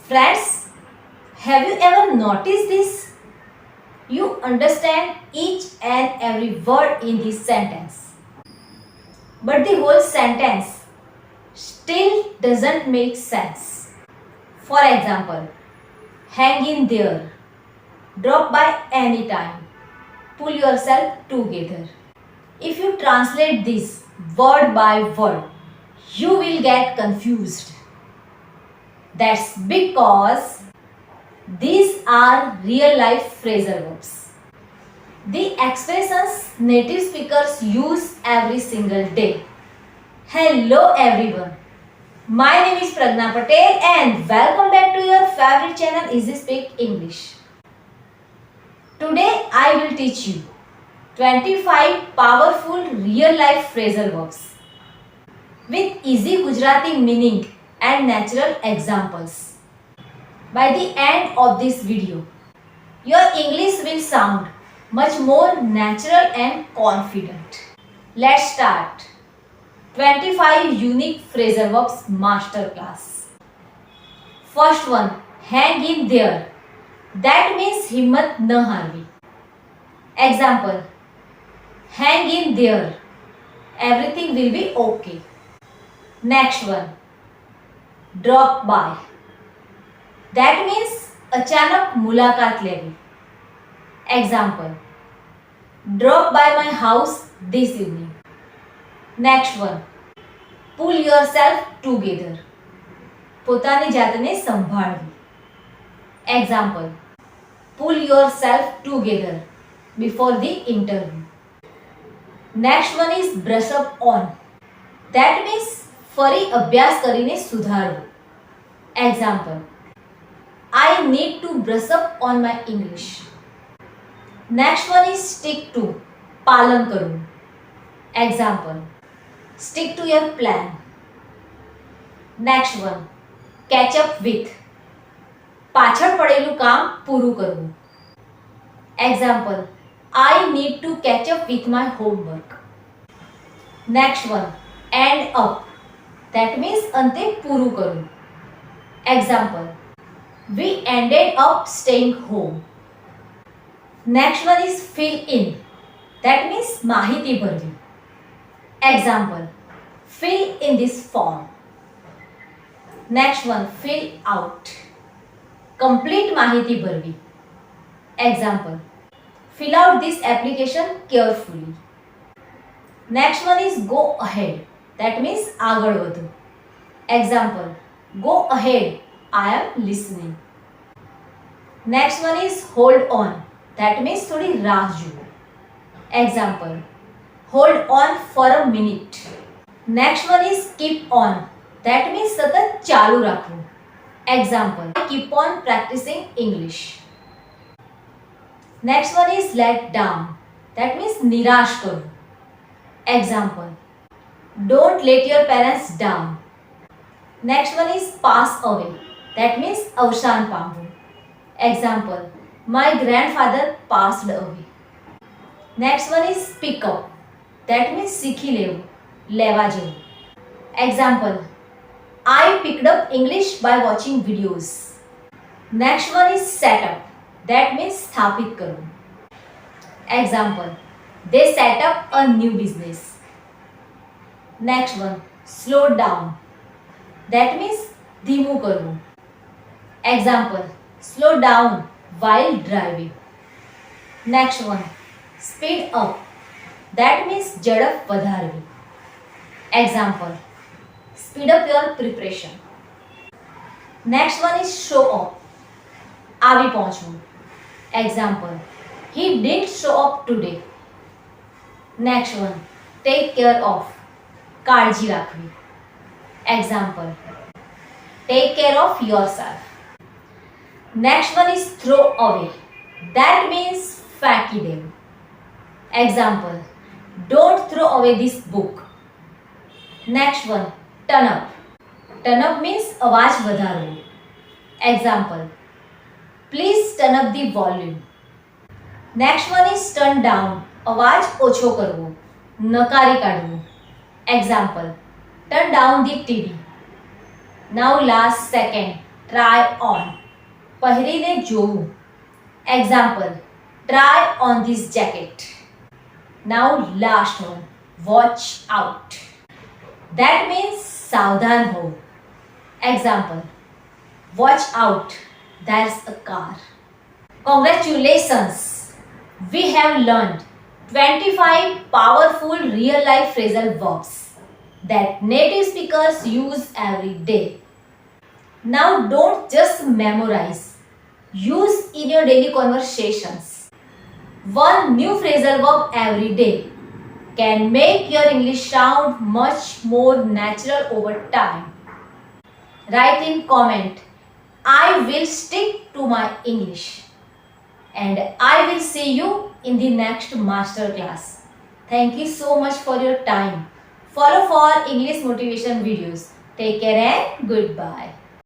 Friends, have you ever noticed this? You understand each and every word in this sentence, but the whole sentence still doesn't make sense. For example, hang in there, drop by any time, pull yourself together. If you translate this word by word, you will get confused. That's because these are real life phrasal verbs. The expressions native speakers use every single day. Hello everyone. My name is Pragna Patel and welcome back to your favorite channel Easy Speak English. Today I will teach you 25 powerful real life phrasal verbs with easy Gujarati meaning and natural examples. By the end of this video, your English will sound much more natural and confident. Let's start. 25 unique phrasal verbs masterclass. First one, hang in there. That means himmat na harvi. Example, hang in there. Everything will be okay. Next one, drop by. That means अचानक मुलाकात levy. Example, drop by my house this evening. Next one, pull yourself together. પોતાની જાતને સંભાળવી. Example, pull yourself together before the interview. Next one is brush up on. That means ફરી અભ્યાસ કરીને સુધારવું. Example, I need to brush up on my English. Next one is stick to. પાલન કરવું. Example, stick to your plan. Next one, catch up with. પાછળ પડેલું કામ પૂરું કરવું. Example, I need to catch up with my homework. Next one, end up. That means અંતે પૂરું કરવું. Example, we ended up staying home. Next one is fill in. That means માહિતી ભરવી. Example, fill in this form. Next one, fill out. Complete માહિતી ભરવી. Example, fill out this application carefully. Next one is go ahead. That means આગળ વધો. Example, go ahead, I am listening. Next one is hold on. That means થોડી રાહ જુઓ. Example, hold on for a minute. Next one is keep on. That means સતત ચાલુ રાખવું. Example, I keep on practicing English. Next one is let down. That means નિરાશ કરવું. Example, don't let your parents down. Next one is pass away. That means અવસાન પામવું. Example, my grandfather passed away. Next one is pick up. That means શીખી લેવું, લેવા જવું. Example, I picked up English by watching videos. Next one is set up. That means સ્થાપિત કરવું. Example, they set up a new business. Next one, slow down. That means ધીમું કરવું. Example, slow down while driving. Next one, speed up. That means ઝડપ વધારવી. Example, speed up your preparation. Next one is show off. આવી પહોંચવું. Example, he didn't show up today. Next one, take care of. કાળજી રાખવી. Example, take care of yourself. Next one is throw away. That means ફેંકી દેવું. Example, don't throw away this book. Next one, turn up. Turn up means અવાજ વધારવો. Example, please turn up the volume. Next one is turn down. અવાજ ઓછો કરવો, નકારી કાઢવું. Example, turn down the TV. Now last second, try on. પહેરીને જોવું. Example, try on this jacket. Now last one, watch out. That means સાવધાન હો. Example, watch out, there's a car. Congratulations! We have learned 25 powerful real life phrasal verbs that native speakers use every day. Now don't just memorize, use in your daily conversations. One new phrasal verb every day can make your English sound much more natural over time. Write in comment, I will stick to my English. And I will see you in the next master class. Thank you so much for your time. Follow for English motivation videos. Take care and goodbye.